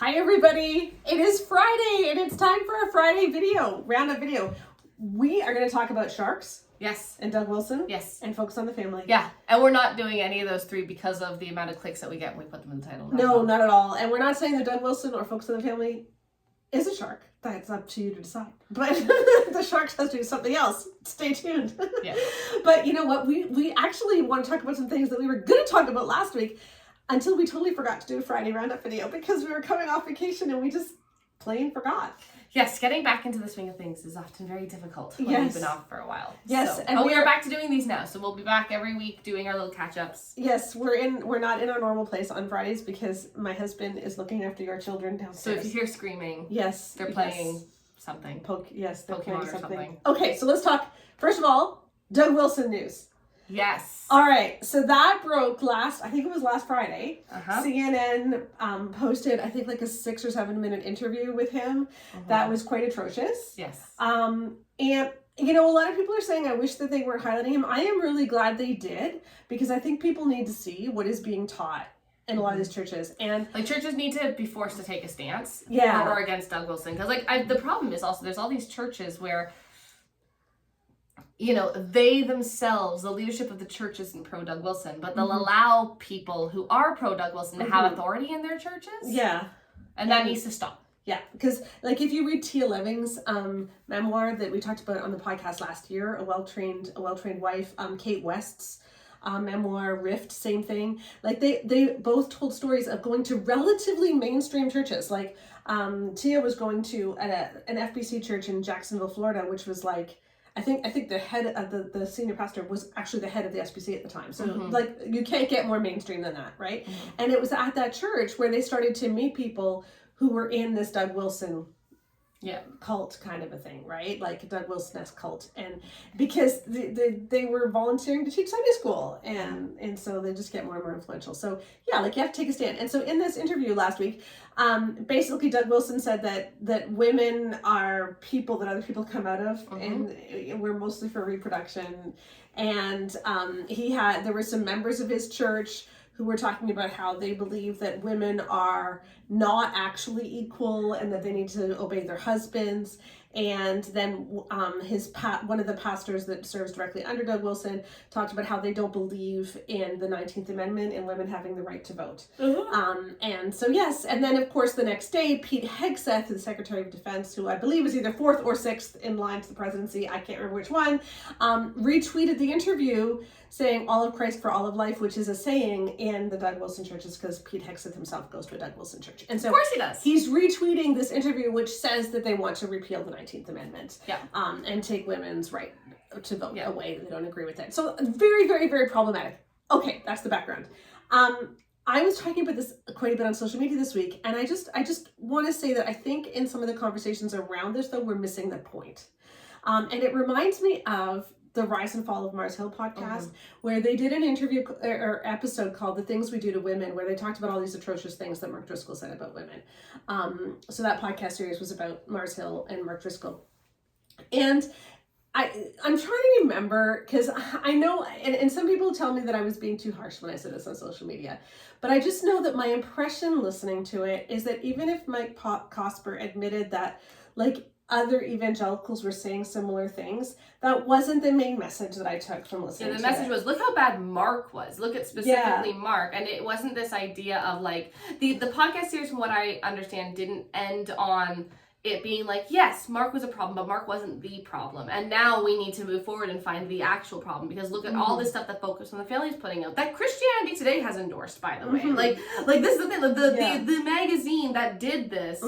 Hi everybody, it is Friday and it's time for a Friday video, roundup video. We are going to talk about sharks. Yes. And Doug Wilson. Yes. And Focus on the Family. Yeah, and we're not doing any of those three because of the amount of clicks that we get when we put them in the title. No, not at all. And we're not saying that Doug Wilson or Focus on the Family is a shark. That's up to you to decide. But the sharks has to do something else. Stay tuned. Yeah. But you know what? We actually want to talk about some things that we were going to talk about last week until we totally forgot to do a Friday roundup video because we were coming off vacation and we just plain forgot. Yes, getting back into the swing of things is often very difficult when we've been off for a while. Yes, so, and we are back to doing these now, so we'll be back every week doing our little catch-ups. Yes, we're not in our normal place on Fridays because my husband is looking after your children downstairs. So if you hear screaming, yes, they're playing something. They're Pokemon playing or something. Okay, so let's talk. First of all, Doug Wilson news. Yes. All right, so that broke last Friday. Uh-huh. CNN posted, I think, like a 6 or 7 minute interview with him. That was quite atrocious. Yes. And, you know, a lot of people are saying, I wish that they weren't highlighting him. I am really glad they did, because I think people need to see what is being taught in a lot of these churches. And like, churches need to be forced to take a stance for or against Doug Wilson. Because, like, the problem is also there's all these churches where, you know, they themselves, the leadership of the church isn't pro Doug Wilson, but they'll allow people who are pro Doug Wilson to have authority in their churches. Yeah. And that needs to stop. Yeah, because like if you read Tia Leving's memoir that we talked about on the podcast last year, a well-trained wife, Kate West's memoir, Rift, same thing. Like they both told stories of going to relatively mainstream churches. Like Tia was going to an FBC church in Jacksonville, Florida, which was like, I think the head of the senior pastor was actually the head of the SBC at the time. So like you can't get more mainstream than that, right? And it was at that church where they started to meet people who were in this Doug Wilson cult kind of a thing, right? Like Doug Wilson-esque cult. And because they were volunteering to teach Sunday school and so they just get more and more influential. So yeah, like you have to take a stand. And so in this interview last week, basically Doug Wilson said that women are people that other people come out of and we're mostly for reproduction. And there were some members of his church who were talking about how they believe that women are not actually equal and that they need to obey their husbands. And then one of the pastors that serves directly under Doug Wilson talked about how they don't believe in the 19th Amendment and women having the right to vote. And so, yes. And then, of course, the next day, Pete Hegseth, the Secretary of Defense, who I believe is either 4th or 6th in line to the presidency, I can't remember which one, retweeted the interview saying all of Christ for all of life, which is a saying in the Doug Wilson churches because Pete Hegseth himself goes to a Doug Wilson church. And so of course he does. He's retweeting this interview, which says that they want to repeal the 19th Amendment and take women's right to vote away. They don't agree with it. So very, very, very problematic. Okay, that's the background. I was talking about this quite a bit on social media this week, and I just want to say that I think in some of the conversations around this, though, we're missing the point. And it reminds me of the Rise and Fall of Mars Hill podcast, where they did an interview or episode called The Things We Do to Women, where they talked about all these atrocious things that Mark Driscoll said about women. So that podcast series was about Mars Hill and Mark Driscoll. And I'm trying to remember, because I know, and some people tell me that I was being too harsh when I said this on social media, but I just know that my impression listening to it is that even if Mike Cosper admitted that, like, other evangelicals were saying similar things, that wasn't the main message that I took from listening to it. The message was, look how bad Mark was. Look at specifically Mark. And it wasn't this idea of like, the podcast series, from what I understand, didn't end on it being like, yes, Mark was a problem, but Mark wasn't the problem. And now we need to move forward and find the actual problem, because look at all this stuff that Focus on the Family is putting out, that Christianity Today has endorsed, by the way. Like this is the thing, the magazine that did this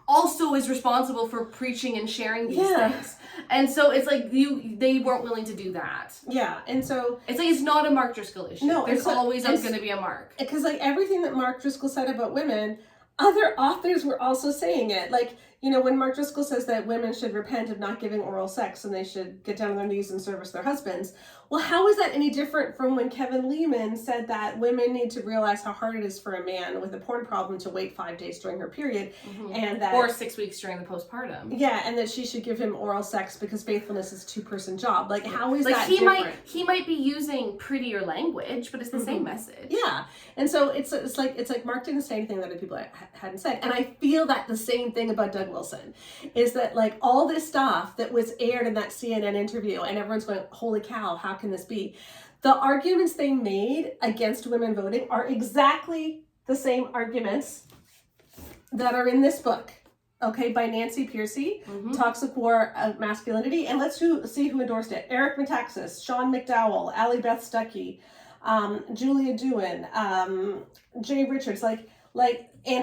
also is responsible for preaching and sharing these things. And so it's like they weren't willing to do that. Yeah, and so it's like, it's not a Mark Driscoll issue. No, there's always going to be a Mark. Because like everything that Mark Driscoll said about women, other authors were also saying it. Like, when Mark Driscoll says that women should repent of not giving oral sex and they should get down on their knees and service their husbands, well, how is that any different from when Kevin Lehman said that women need to realize how hard it is for a man with a porn problem to wait 5 days during her period, and that, or 6 weeks during the postpartum. Yeah, and that she should give him oral sex because faithfulness is a two-person job. Like, how is that different? He might be using prettier language, but it's the same message. Yeah, and so it's like Mark didn't say anything that other people hadn't said, and I feel that the same thing about Doug Wilson is that, like, all this stuff that was aired in that CNN interview, and everyone's going, "Holy cow, how can this be?" The arguments they made against women voting are exactly the same arguments that are in this book, okay, by Nancy Pearcey, Toxic War of Masculinity. And let's see who endorsed it. Eric Metaxas, Sean McDowell, Allie Beth Stuckey, Julia Doohan, Jay Richards, and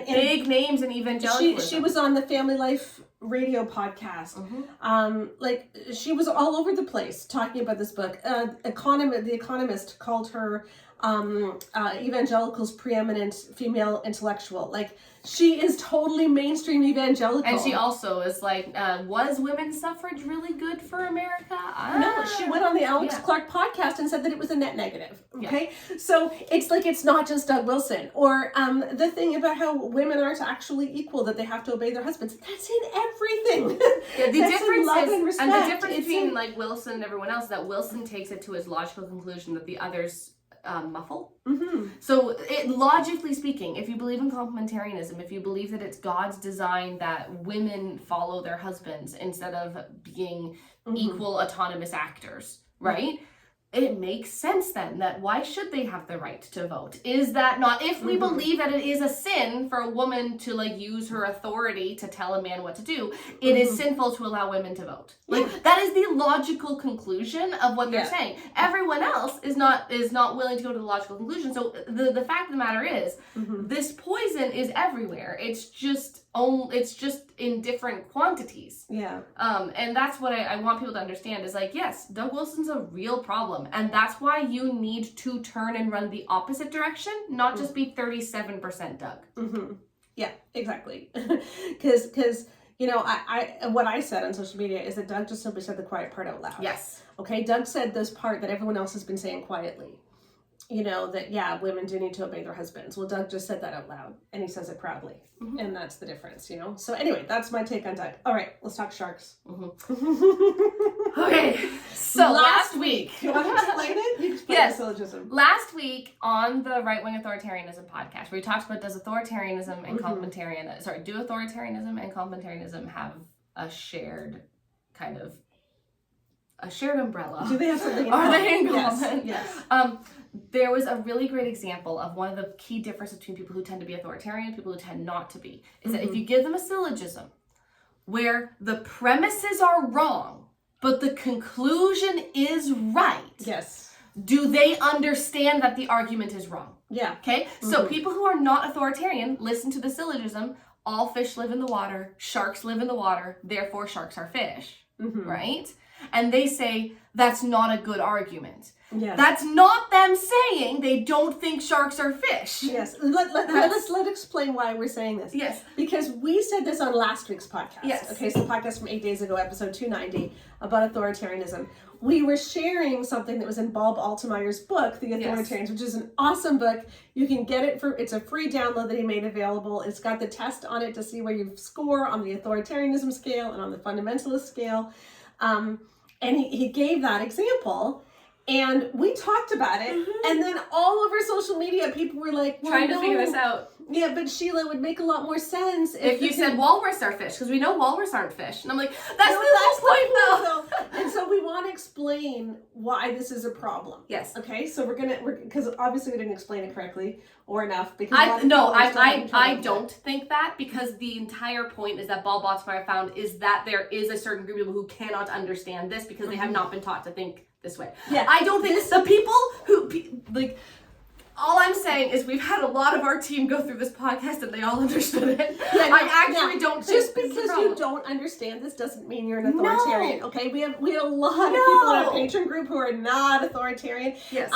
big names in evangelicalism. She was on the Family Life radio podcast. She was all over the place talking about this book. The Economist called her evangelicals' preeminent female intellectual. Like, she is totally mainstream evangelical. And she also is like, was women's suffrage really good for America? No, she went on the Alex Clark podcast and said that it was a net negative. Okay, so it's not just Doug Wilson, or the thing about how women aren't actually equal, that they have to obey their husbands. That's in everything. Yeah, the difference love is, and respect. and the difference between like Wilson and everyone else is that Wilson takes it to his logical conclusion that the others muffle. So logically speaking, if you believe in complementarianism, if you believe that it's God's design that women follow their husbands instead of being equal autonomous actors, right? It makes sense then that why should they have the right to vote? Is that not, if we believe that it is a sin for a woman to like use her authority to tell a man what to do, it is sinful to allow women to vote. Like, that is the logical conclusion of what they're saying. Everyone else is not willing to go to the logical conclusion. So the fact of the matter is, this poison is everywhere. It's just in different quantities. Yeah. And that's what I want people to understand is, like, yes, Doug Wilson's a real problem. And that's why you need to turn and run the opposite direction, not just be 37% Doug. Yeah, exactly. Because I what I said on social media is that Doug just simply said the quiet part out loud. Yes. Okay, Doug said this part that everyone else has been saying quietly. That, women do need to obey their husbands. Well, Doug just said that out loud, and he says it proudly. And that's the difference, So anyway, that's my take on Doug. All right, let's talk sharks. Okay, so last week. Do you want to explain it? You explain the syllogism. Last week on the Right Wing Authoritarianism podcast, where we talked about do authoritarianism and complementarianism have a shared umbrella? Do they have something in common? Are they in common? Yes. There was a really great example of one of the key differences between people who tend to be authoritarian and people who tend not to be, is that if you give them a syllogism where the premises are wrong, but the conclusion is right. Yes. Do they understand that the argument is wrong? Yeah. Okay? So people who are not authoritarian listen to the syllogism, all fish live in the water, sharks live in the water, therefore sharks are fish. Right? And they say, that's not a good argument. Yes. That's not them saying they don't think sharks are fish. Yes. Let's explain why we're saying this. Yes. Because we said this on last week's podcast. Yes. Okay, so the podcast from 8 days ago, episode 290, about authoritarianism. We were sharing something that was in Bob Altemeyer's book, The Authoritarians, which is an awesome book. You can get it it's a free download that he made available. It's got the test on it to see where you score on the authoritarianism scale and on the fundamentalist scale. And he gave that example. And we talked about it, and then all over social media, people were like, trying to figure this out. Yeah, but Sheila, it would make a lot more sense if you said walrus are fish, because we know walrus aren't fish. And I'm like, that's the whole point, though. And so we want to explain why this is a problem. Yes. Okay, so because obviously we didn't explain it correctly or enough. Because I don't think that, because the entire point is that Bob Altemeyer found is that there is a certain group of people who cannot understand this because they have not been taught to think this way. Yeah. I don't think the people who all I'm saying is we've had a lot of our team go through this podcast and they all understood it. Yeah, I actually don't think just because you don't understand this doesn't mean you're an authoritarian. No. Okay, we had a lot of people in our patron group who are not authoritarian. Yes.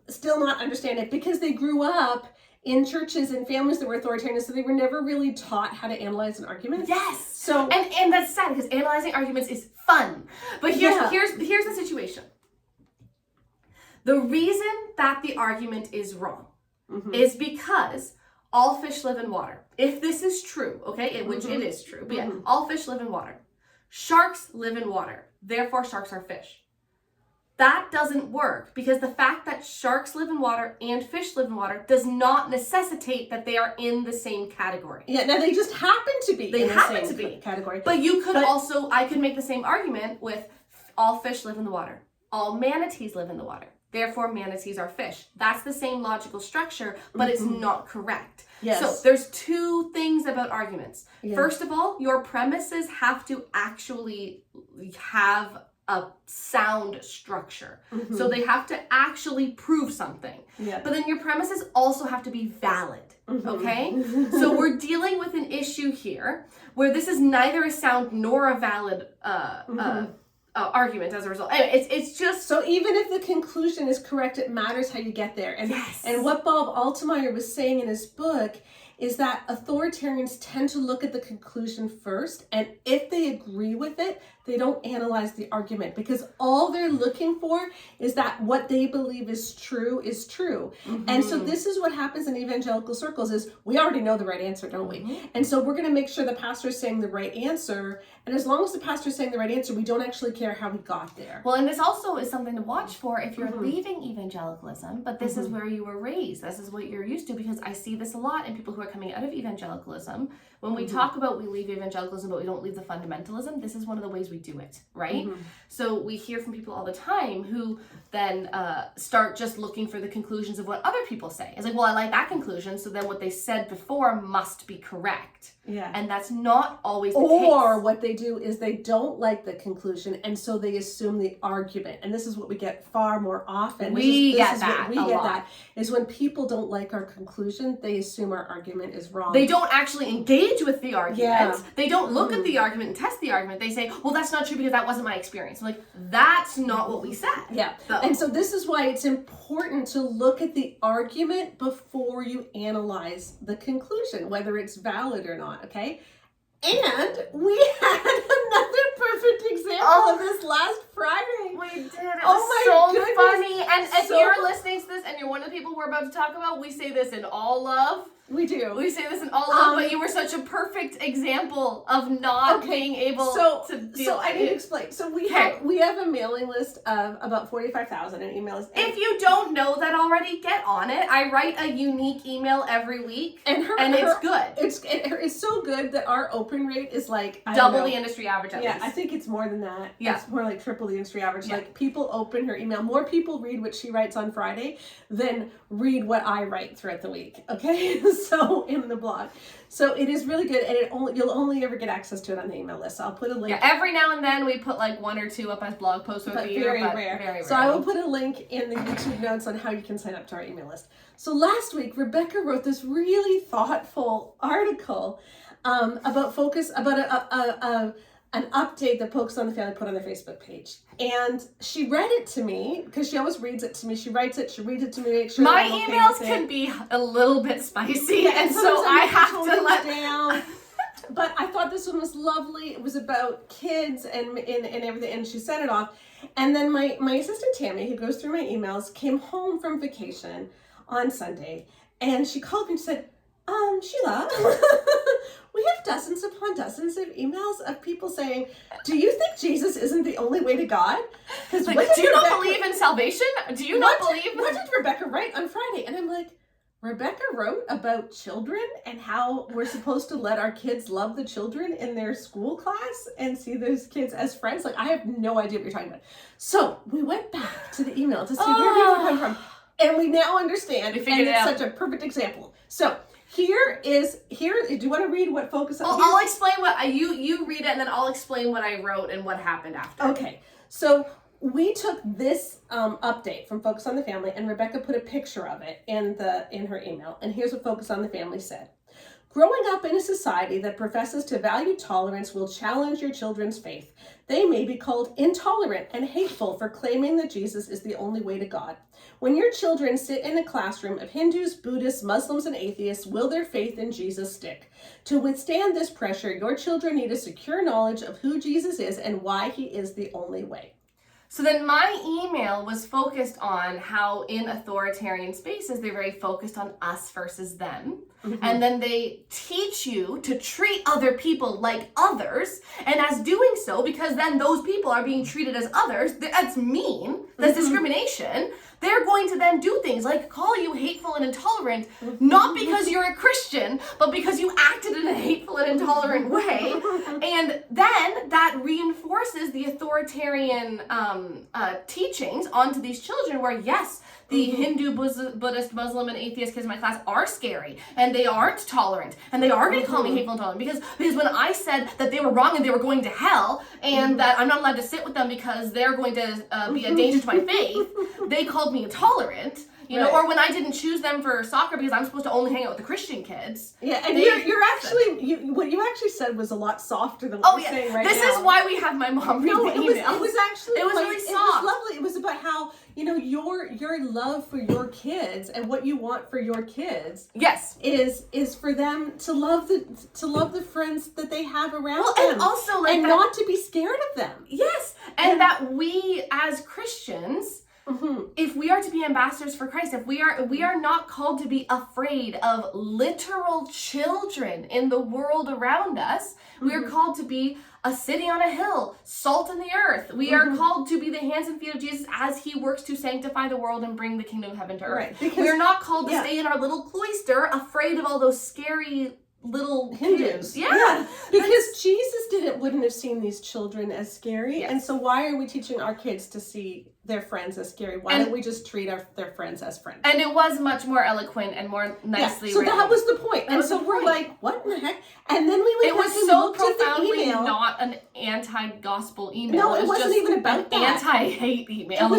Still not understand it because they grew up in churches and families that were authoritarian, so they were never really taught how to analyze an argument. Yes. So and that's sad because analyzing arguments is fun. But here's the situation. The reason that the argument is wrong is because all fish live in water. If this is true, okay, which it is true, but yeah, all fish live in water. Sharks live in water. Therefore, sharks are fish. That doesn't work because the fact that sharks live in water and fish live in water does not necessitate that they are in the same category. Yeah, now they just happen to be in the same category. But I could make the same argument with all fish live in the water. All manatees live in the water. Therefore, manatees are fish. That's the same logical structure, but it's not correct. Yes. So there's two things about arguments. Yeah. First of all, your premises have to actually have a sound structure. So they have to actually prove something. Yeah. But then your premises also have to be valid. Okay? So we're dealing with an issue here where this is neither a sound nor a valid argument as a result. Anyway, it's just... So even if the conclusion is correct, it matters how you get there. And what Bob Altemeyer was saying in his book is that authoritarians tend to look at the conclusion first, and if they agree with it, they don't analyze the argument, because all they're looking for is that what they believe is true is true. And so this is what happens in evangelical circles is we already know the right answer, don't we? And so we're going to make sure the pastor is saying the right answer, and as long as the pastor is saying the right answer, we don't actually care how he got there. Well, and this also is something to watch for if you're leaving evangelicalism, but this is where you were raised. This is what you're used to, because I see this a lot in people who are coming out of evangelicalism. When we talk about we leave evangelicalism, but we don't leave the fundamentalism, this is one of the ways we do it, right? So we hear from people all the time who then start just looking for the conclusions of what other people say. It's like, well, I like that conclusion, so then what they said before must be correct. Yeah. And that's not always the case. Or what they do is they don't like the conclusion, and so they assume the argument. And this is what we get far more often. We get that is when people don't like our conclusion, they assume our argument is wrong. They don't actually engage with the argument. Yeah. They don't look at the argument and test the argument. They say, well, that's not true because that wasn't my experience. I'm like, that's not what we said. Yeah. And so this is why it's important to look at the argument before you analyze the conclusion, whether it's valid or not. Okay. And we had another perfect example of this last Friday. We did. It was so funny. And if you're listening to this and you're one of the people we're about to talk about, we say this in all love. We do. We say this in all love, but you were such a perfect example of not being able to deal. So I need to explain. So we have a mailing list of about 45,000 emails. If you don't know that already, get on it. I write a unique email every week, and it's good. It's so good that our open rate is like double the industry average. At least. I think it's more than that. Yeah, it's more like triple the industry average. Yeah. Like people open her email. More people read what she writes on Friday than read what I write throughout the week. Okay. So in the blog, so it is really good, and you'll only ever get access to it on the email list. So I'll put a link. Yeah, every now and then we put like one or two up as blog posts over the year, but very rare. So I will put a link in the YouTube notes on how you can sign up to our email list. So last week, Rebecca wrote this really thoughtful article about an update that Focus on the Family put on their Facebook page. And she read it to me, because she always reads it to me. She writes it, she reads it to me, make sure my emails can be a little bit spicy, and so I have to let down. But I thought this one was lovely. It was about kids and everything, and she sent it off. And then my assistant Tammy, who goes through my emails, came home from vacation on Sunday, and she called me and said, Sheila, we have dozens upon dozens of emails of people saying, do you think Jesus isn't the only way to God? Because like, do you not believe in salvation? Do you not believe? What did Rebecca write on Friday? And I'm like, Rebecca wrote about children and how we're supposed to let our kids love the children in their school class and see those kids as friends. Like, I have no idea what you're talking about. So we went back to the email to see where people were coming from. And we now understand. And it's such a perfect example. So here, do you want to read what Focus on? I'll explain what you read it, and then I'll explain what I wrote and what happened after. Okay. So we took this update from Focus on the Family, and Rebecca put a picture of it in her email. And here's what Focus on the Family said. Growing up in a society that professes to value tolerance will challenge your children's faith. They may be called intolerant and hateful for claiming that Jesus is the only way to God. When your children sit in a classroom of Hindus, Buddhists, Muslims, and atheists, will their faith in Jesus stick? To withstand this pressure, your children need a secure knowledge of who Jesus is and why he is the only way. So then my email was focused on how in authoritarian spaces, they're very focused on us versus them. Mm-hmm. And then they teach you to treat other people like others. And as doing so, because then those people are being treated as others, that's mean, that's discrimination. They're going to then do things like call you hateful and intolerant, not because you're a Christian, but because you acted in a hateful and intolerant way. And then that reinforces the authoritarian teachings onto these children where, yes, the Hindu, Buddhist, Muslim, and atheist kids in my class are scary, and they aren't tolerant, and they are going to call me hateful and intolerant, because when I said that they were wrong and they were going to hell, and that I'm not allowed to sit with them because they're going to be a danger to my faith, they called me intolerant. You know, or when I didn't choose them for soccer because I'm supposed to only hang out with the Christian kids. Yeah, and you're actually, what you actually said was a lot softer than what you're saying right now. This is why we have my mom read the emails. It was actually, it was really soft. It was lovely. It was about how, you know, your love for your kids and what you want for your kids. Yes, is for them to love the friends that they have around them, and also and not to be scared of them. Yes, and that we as Christians. Mm-hmm. If we are to be ambassadors for Christ, if we are not called to be afraid of literal children in the world around us, we are called to be a city on a hill, salt in the earth. We are called to be the hands and feet of Jesus as he works to sanctify the world and bring the kingdom of heaven to earth. Right, because, we're not called to stay in our little cloister afraid of all those scary little Hindus. Yeah. Because Jesus wouldn't have seen these children as scary. Yes. And so why are we teaching our kids to see their friends as scary? Why don't we just treat their friends as friends? And it was much more eloquent and more nicely so written. That was the point. And so we're like, what in the heck? And then we went back and looked at the email. Not an anti-gospel email. No, it wasn't even about that. Anti-hate email.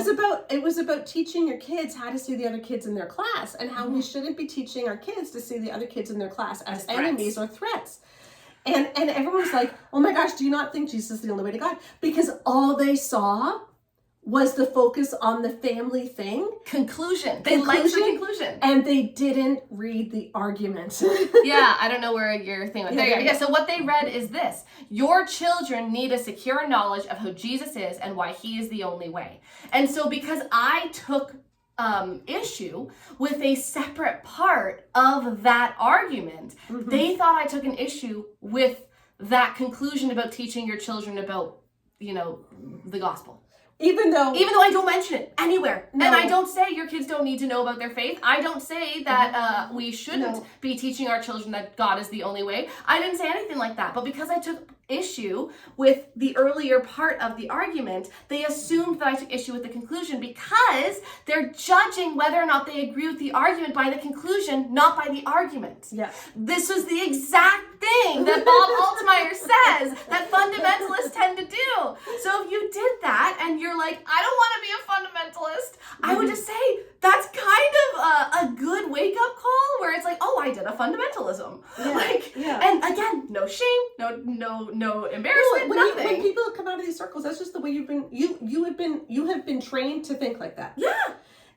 It was about teaching your kids how to see the other kids in their class and how we shouldn't be teaching our kids to see the other kids in their class as enemies or threats. And everyone's like, oh my gosh, do you not think Jesus is the only way to God? Because all they saw was the focus on the family thing. Conclusion. They liked the conclusion. And they didn't read the argument. Yeah, I don't know where your thing went. Yeah, so what they read is this. Your children need a secure knowledge of who Jesus is and why he is the only way. And so because I took issue with a separate part of that argument, they thought I took an issue with that conclusion about teaching your children about, you know, the gospel. Even though I don't mention it anywhere. No. And I don't say your kids don't need to know about their faith. I don't say that we shouldn't be teaching our children that God is the only way. I didn't say anything like that. But because I took issue with the earlier part of the argument, they assumed that I took issue with the conclusion because they're judging whether or not they agree with the argument by the conclusion, not by the argument. Yeah. This was the exact thing that Bob Altmaier says that fundamentalists tend to do. So if you did that and you're like, I don't want to be a fundamentalist, I would just say that's kind of a good wake-up call where it's like, oh, I did a fundamentalism. And again, no shame, no embarrassment, nothing. When people come out of these circles, that's just the way you have been trained to think like that. Yeah.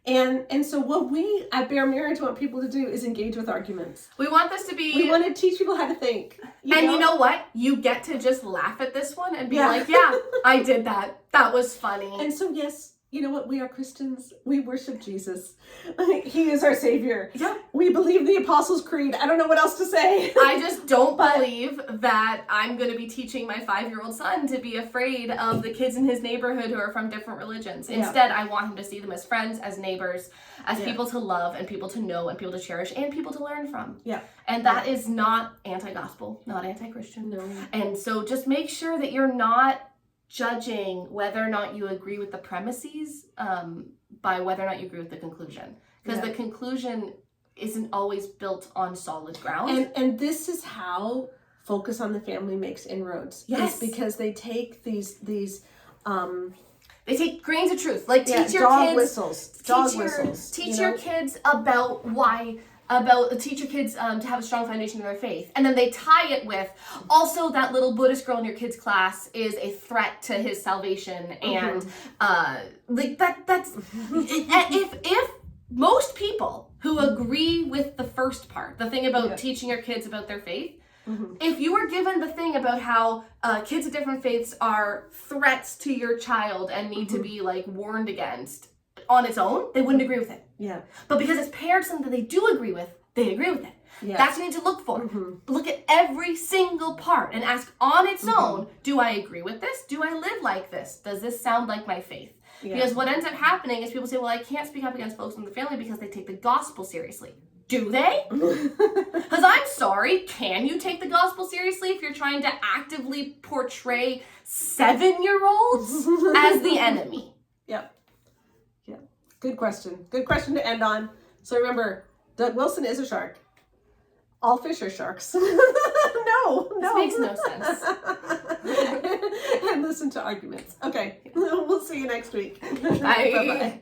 And so what we at Bear Marriage want people to do is engage with arguments. We want this to be... We want to teach people how to think. You know what? You get to just laugh at this one and be like, yeah, I did that. That was funny. And so, yes, you know what? We are Christians. We worship Jesus. He is our Savior. Yeah. We believe the Apostles' Creed. I don't know what else to say. I just don't believe that I'm going to be teaching my 5-year-old son to be afraid of the kids in his neighborhood who are from different religions. Instead, I want him to see them as friends, as neighbors, as people to love and people to know and people to cherish and people to learn from. Yeah. And that is not anti-gospel, not anti-Christian. No. And so just make sure that you're not judging whether or not you agree with the premises by whether or not you agree with the conclusion. Because the conclusion isn't always built on solid ground. And this is how Focus on the Family makes inroads. Yes. It's because they take these they take grains of truth. Like teach your kids dog whistles. Teach your kids about why about teach your kids to have a strong foundation in their faith, and then they tie it with also that little Buddhist girl in your kid's class is a threat to his salvation, and like that's if most people who agree with the first part, the thing about teaching your kids about their faith, if you were given the thing about how kids of different faiths are threats to your child and need to be like warned against on its own, they wouldn't agree with it. Yeah. But because it's paired something that they do agree with, they agree with it. Yeah. That's what you need to look for. Look at every single part and ask on its own, do I agree with this? Do I live like this? Does this sound like my faith? Yeah. Because what ends up happening is people say, well, I can't speak up against folks in the family because they take the gospel seriously. Do they? Because I'm sorry, can you take the gospel seriously if you're trying to actively portray 7-year-olds as the enemy? Yep. Yeah. Good question. Good question to end on. So remember, Doug Wilson is a shark. All fish are sharks. No. This makes no sense. And listen to arguments. Okay. We'll see you next week. Bye. Bye-bye.